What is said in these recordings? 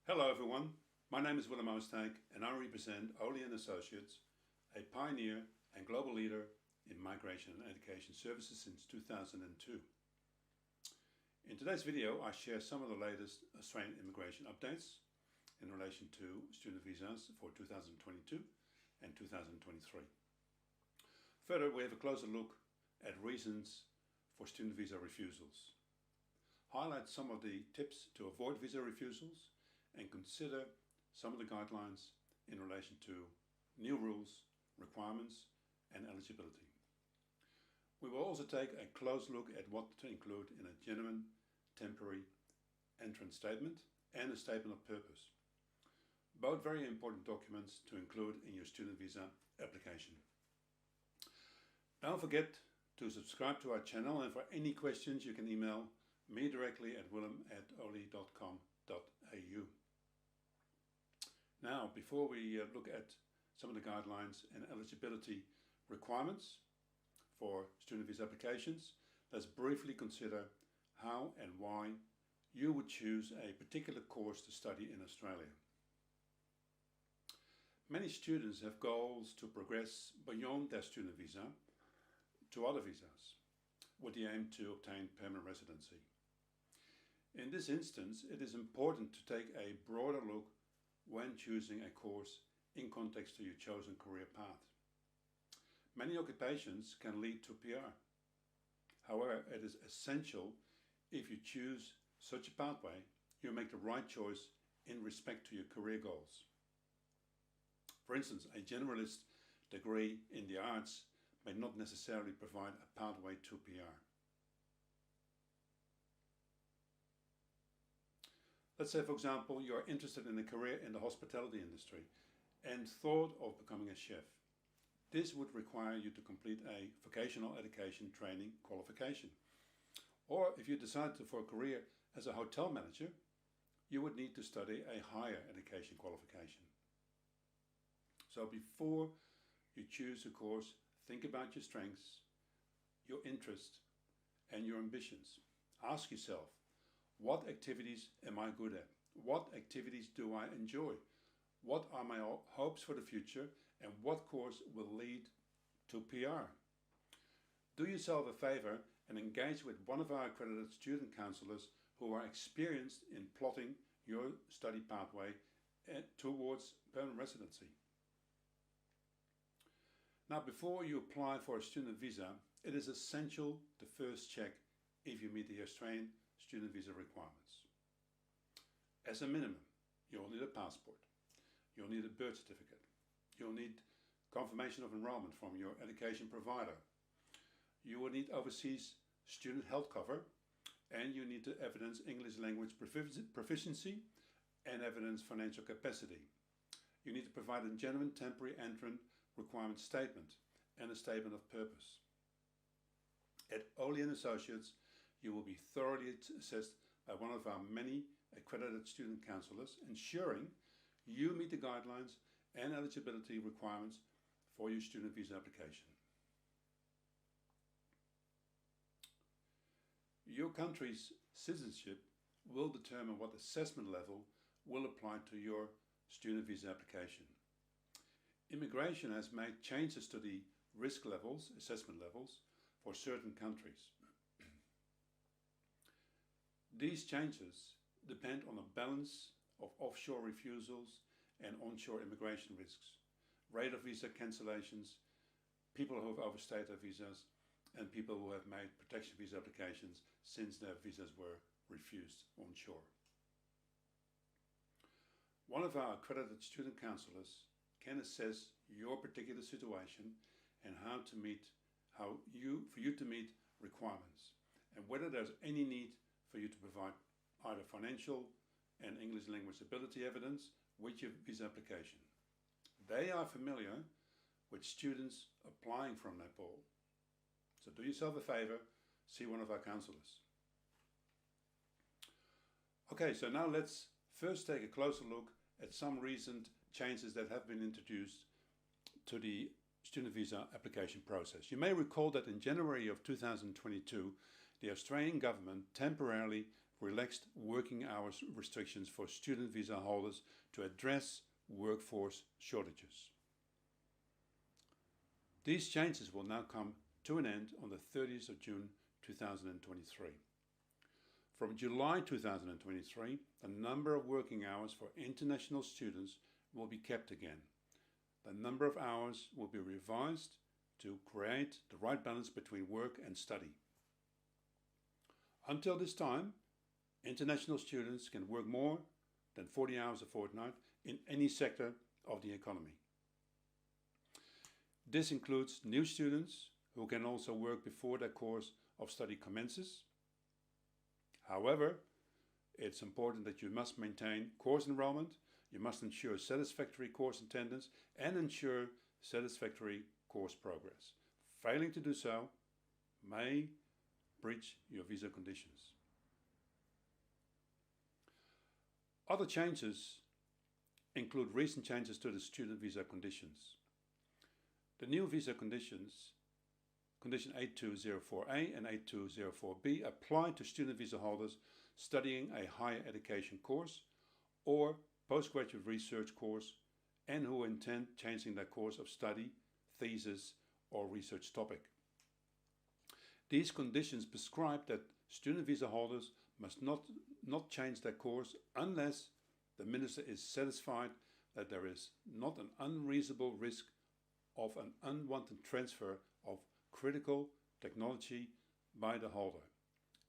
Hello everyone, my name is Willem Oostdijk and I represent Oley & Associates, a pioneer and global leader in migration and education services since 2002. In today's video I share some of the latest Australian immigration updates in relation to student visas for 2022 and 2023. Further, we have a closer look at reasons for student visa refusals, highlight some of the tips to avoid visa refusals, and consider some of the guidelines in relation to new rules, requirements and eligibility. We will also take a close look at what to include in a genuine temporary entrant statement and a statement of purpose. Both very important documents to include in your student visa application. Don't forget to subscribe to our channel, and for any questions you can email me directly at willem@oley.com.au. Now, before we look at some of the guidelines and eligibility requirements for student visa applications, let's briefly consider how and why you would choose a particular course to study in Australia. Many students have goals to progress beyond their student visa to other visas with the aim to obtain permanent residency. In this instance, it is important to take a broader look when choosing a course in context to your chosen career path. Many occupations can lead to PR. However, it is essential, if you choose such a pathway, you make the right choice in respect to your career goals. For instance, a generalist degree in the arts may not necessarily provide a pathway to PR. Let's say, for example, you are interested in a career in the hospitality industry and thought of becoming a chef. This would require you to complete a vocational education training qualification. Or if you decided for a career as a hotel manager, you would need to study a higher education qualification. So before you choose a course, think about your strengths, your interests, and your ambitions. Ask yourself, what activities am I good at? What activities do I enjoy? What are my hopes for the future? And what course will lead to PR? Do yourself a favor and engage with one of our accredited student counselors who are experienced in plotting your study pathway towards permanent residency. Now, before you apply for a student visa, it is essential to first check if you meet the Australian student visa requirements. As a minimum, you'll need a passport, you'll need a birth certificate, you'll need confirmation of enrollment from your education provider, you will need overseas student health cover, and you need to evidence English language proficiency and evidence financial capacity. You need to provide a genuine temporary entrant requirement statement and a statement of purpose. At Oley & Associates, you will be thoroughly assessed by one of our many accredited student counselors, ensuring you meet the guidelines and eligibility requirements for your student visa application. Your country's citizenship will determine what assessment level will apply to your student visa application. Immigration has made changes to the risk levels, assessment levels, for certain countries. These changes depend on a balance of offshore refusals and onshore immigration risks, rate of visa cancellations, people who have overstayed their visas, and people who have made protection visa applications since their visas were refused onshore. One of our accredited student counselors can assess your particular situation and for you to meet requirements, and whether there's any need for you to provide either financial and English language ability evidence with your visa application. They are familiar with students applying from Nepal. So do yourself a favor, see one of our counselors. Okay, so now let's first take a closer look at some recent changes that have been introduced to the student visa application process. You may recall that in January of 2022, the Australian government temporarily relaxed working hours restrictions for student visa holders to address workforce shortages. These changes will now come to an end on the 30th of June 2023. From July 2023, the number of working hours for international students will be kept again. The number of hours will be revised to create the right balance between work and study. Until this time, international students can work more than 40 hours a fortnight in any sector of the economy. This includes new students who can also work before their course of study commences. However, it's important that you must maintain course enrollment, you must ensure satisfactory course attendance, and ensure satisfactory course progress. Failing to do so may breach your visa conditions. Other changes include recent changes to the student visa conditions. The new visa conditions, Condition 8204A and 8204B, apply to student visa holders studying a higher education course or postgraduate research course and who intend changing their course of study, thesis, or research topic. These conditions prescribe that student visa holders must not change their course unless the minister is satisfied that there is not an unreasonable risk of an unwanted transfer of critical technology by the holder,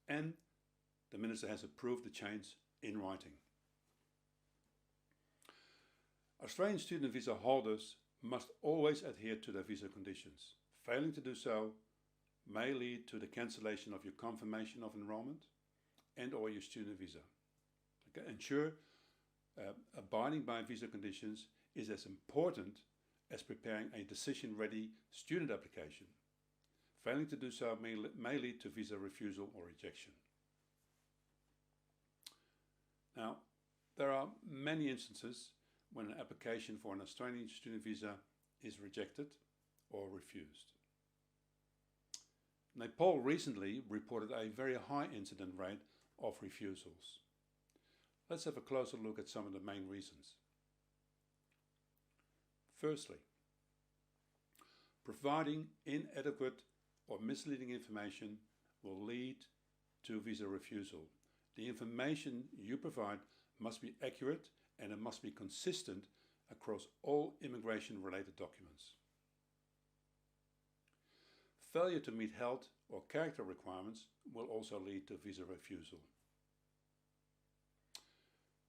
and the minister has approved the change in writing. Australian student visa holders must always adhere to their visa conditions. Failing to do so may lead to the cancellation of your confirmation of enrollment and or your student visa. Okay, ensure abiding by visa conditions is as important as preparing a decision-ready student application. Failing to do so may lead to visa refusal or rejection. Now, there are many instances when an application for an Australian student visa is rejected or refused. Nepal recently reported a very high incident rate of refusals. Let's have a closer look at some of the main reasons. Firstly, providing inadequate or misleading information will lead to visa refusal. The information you provide must be accurate and it must be consistent across all immigration-related documents. Failure to meet health or character requirements will also lead to visa refusal.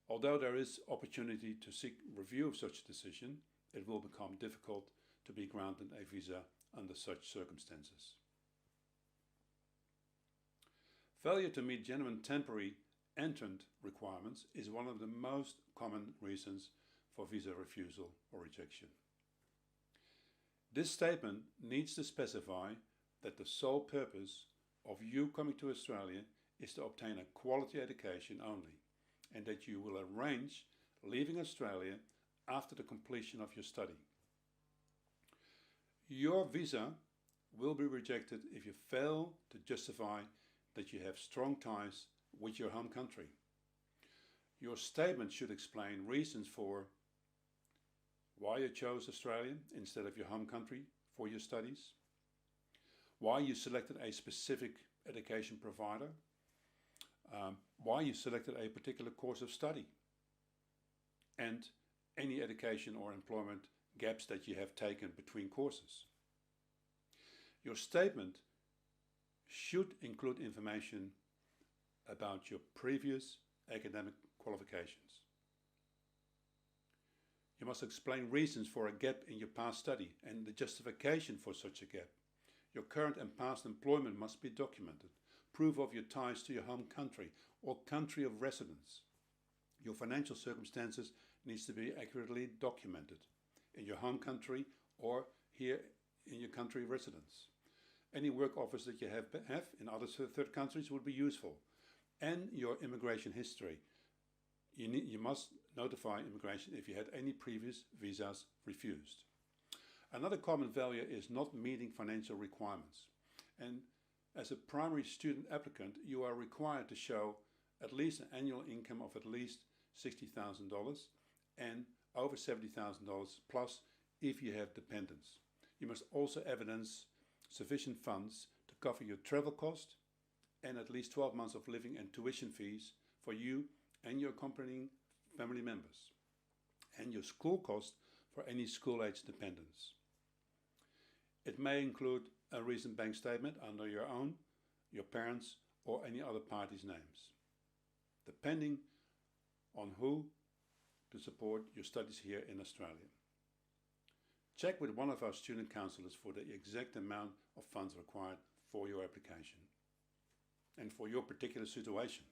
Although there is opportunity to seek review of such a decision, it will become difficult to be granted a visa under such circumstances. Failure to meet genuine temporary entrant requirements is one of the most common reasons for visa refusal or rejection. This statement needs to specify that the sole purpose of you coming to Australia is to obtain a quality education only, and that you will arrange leaving Australia after the completion of your study. Your visa will be rejected if you fail to justify that you have strong ties with your home country. Your statement should explain reasons for why you chose Australia instead of your home country for your studies, why you selected a specific education provider, why you selected a particular course of study, and any education or employment gaps that you have taken between courses. Your statement should include information about your previous academic qualifications. You must explain reasons for a gap in your past study and the justification for such a gap. Your current and past employment must be documented. Proof of your ties to your home country or country of residence. Your financial circumstances needs to be accurately documented in your home country or here in your country of residence. Any work offers that you have in other third countries would be useful. And your immigration history. You must notify immigration if you had any previous visas refused. Another common failure is not meeting financial requirements. And as a primary student applicant, you are required to show at least an annual income of at least $60,000 and over $70,000 plus if you have dependents. You must also evidence sufficient funds to cover your travel cost and at least 12 months of living and tuition fees for you and your accompanying family members, and your school cost for any school-age dependents. It may include a recent bank statement under your own, your parents, or any other party's names, depending on who to support your studies here in Australia. Check with one of our student counsellors for the exact amount of funds required for your application and for your particular situation.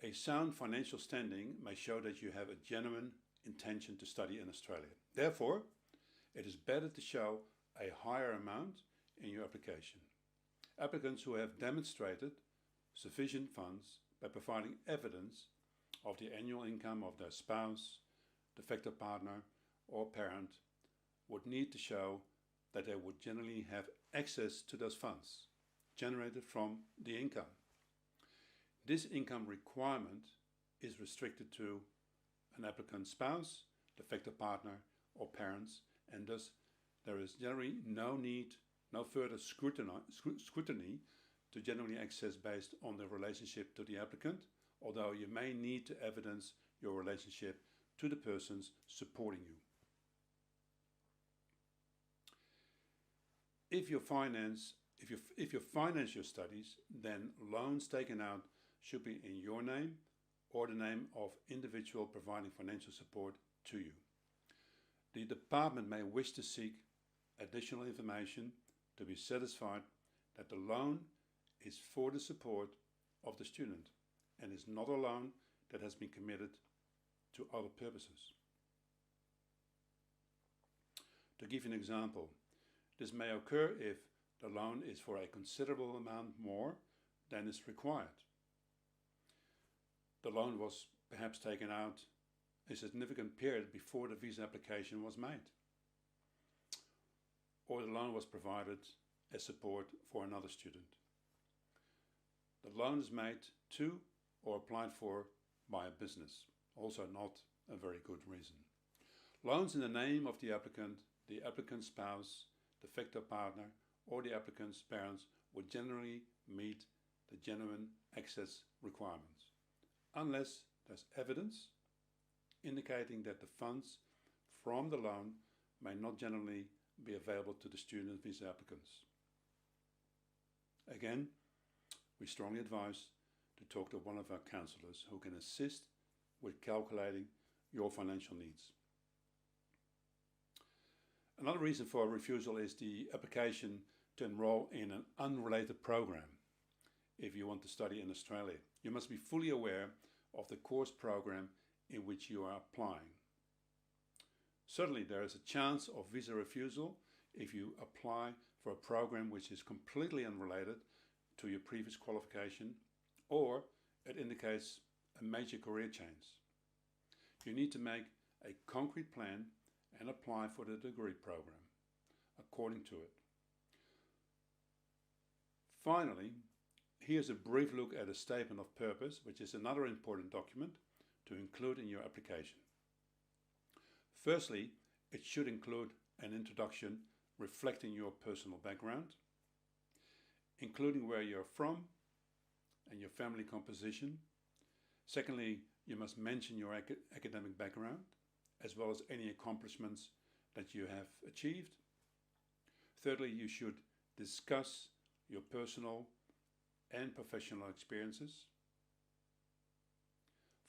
A sound financial standing may show that you have a genuine intention to study in Australia. Therefore, it is better to show a higher amount in your application. Applicants who have demonstrated sufficient funds by providing evidence of the annual income of their spouse, de facto partner, or parent would need to show that they would generally have access to those funds generated from the income. This income requirement is restricted to an applicant's spouse, de facto partner, or parents, and thus there is generally no further scrutiny to generally access based on the relationship to the applicant, although you may need to evidence your relationship to the persons supporting you. If you finance your studies, then loans taken out should be in your name or the name of individual providing financial support to you. The department may wish to seek additional information to be satisfied that the loan is for the support of the student and is not a loan that has been committed to other purposes. To give you an example, this may occur if the loan is for a considerable amount more than is required. The loan was perhaps taken out a significant period before the visa application was made, or the loan was provided as support for another student. The loan is made to or applied for by a business, also not a very good reason. Loans in the name of the applicant's spouse, de facto partner, or the applicant's parents would generally meet the genuine access requirements, unless there's evidence indicating that the funds from the loan may not generally be available to the student visa applicants. Again, we strongly advise to talk to one of our counsellors who can assist with calculating your financial needs. Another reason for a refusal is the application to enroll in an unrelated program. If you want to study in Australia, you must be fully aware of the course program in which you are applying. Certainly there is a chance of visa refusal if you apply for a program which is completely unrelated to your previous qualification, or it indicates a major career change. You need to make a concrete plan and apply for the degree program according to it. Finally, here's a brief look at a statement of purpose, which is another important document to include in your application. Firstly, it should include an introduction reflecting your personal background, including where you're from and your family composition. Secondly, you must mention your academic background, as well as any accomplishments that you have achieved. Thirdly, you should discuss your personal and professional experiences,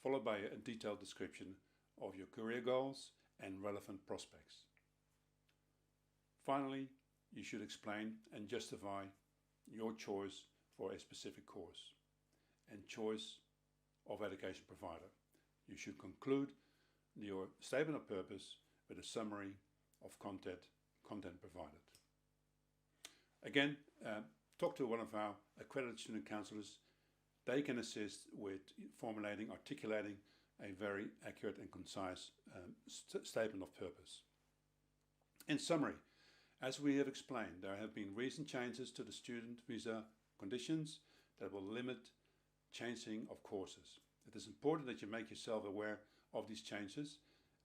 followed by a detailed description of your career goals and relevant prospects. Finally, you should explain and justify your choice for a specific course and choice of education provider. You should conclude your statement of purpose with a summary of content provided. Again, talk to one of our accredited student counsellors. They can assist with articulating a very accurate and concise statement of purpose. In summary, as we have explained, there have been recent changes to the student visa conditions that will limit changing of courses. It is important that you make yourself aware of these changes,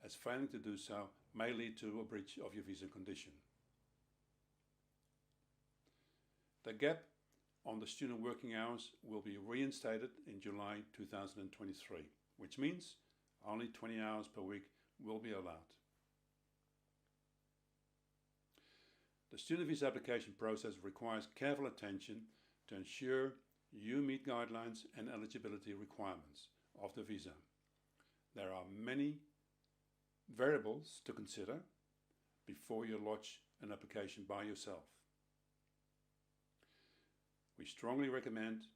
as failing to do so may lead to a breach of your visa condition. The gap on the student working hours will be reinstated in July 2023, which means only 20 hours per week will be allowed. The student visa application process requires careful attention to ensure you meet guidelines and eligibility requirements of the visa. There are many variables to consider before you lodge an application by yourself. We strongly recommend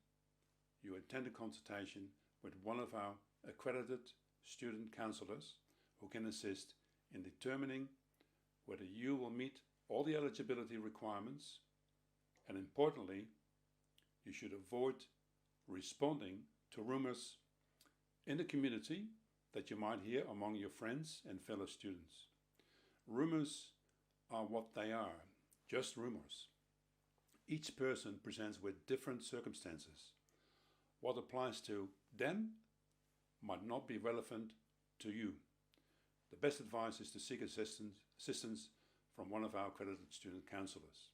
you attend a consultation with one of our accredited student counselors who can assist in determining whether you will meet all the eligibility requirements, and importantly, you should avoid responding to rumors in the community that you might hear among your friends and fellow students. Rumors are what they are, just rumors. Each person presents with different circumstances. What applies to them might not be relevant to you. The best advice is to seek assistance from one of our accredited student counselors.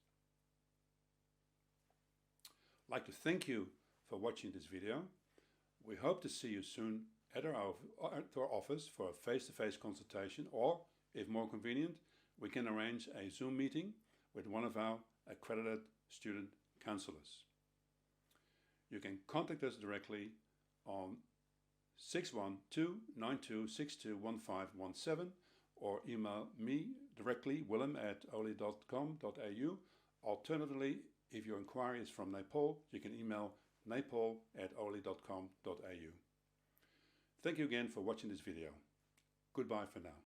I'd like to thank you for watching this video. We hope to see you soon at our office for a face-to-face consultation, or, if more convenient, we can arrange a Zoom meeting with one of our accredited student counselors. You can contact us directly on 612-9262-1517 or email me directly, willem@oli.com.au. Alternatively, if your inquiry is from Nepal, you can email nepal@oli.com.au. Thank you again for watching this video. Goodbye for now.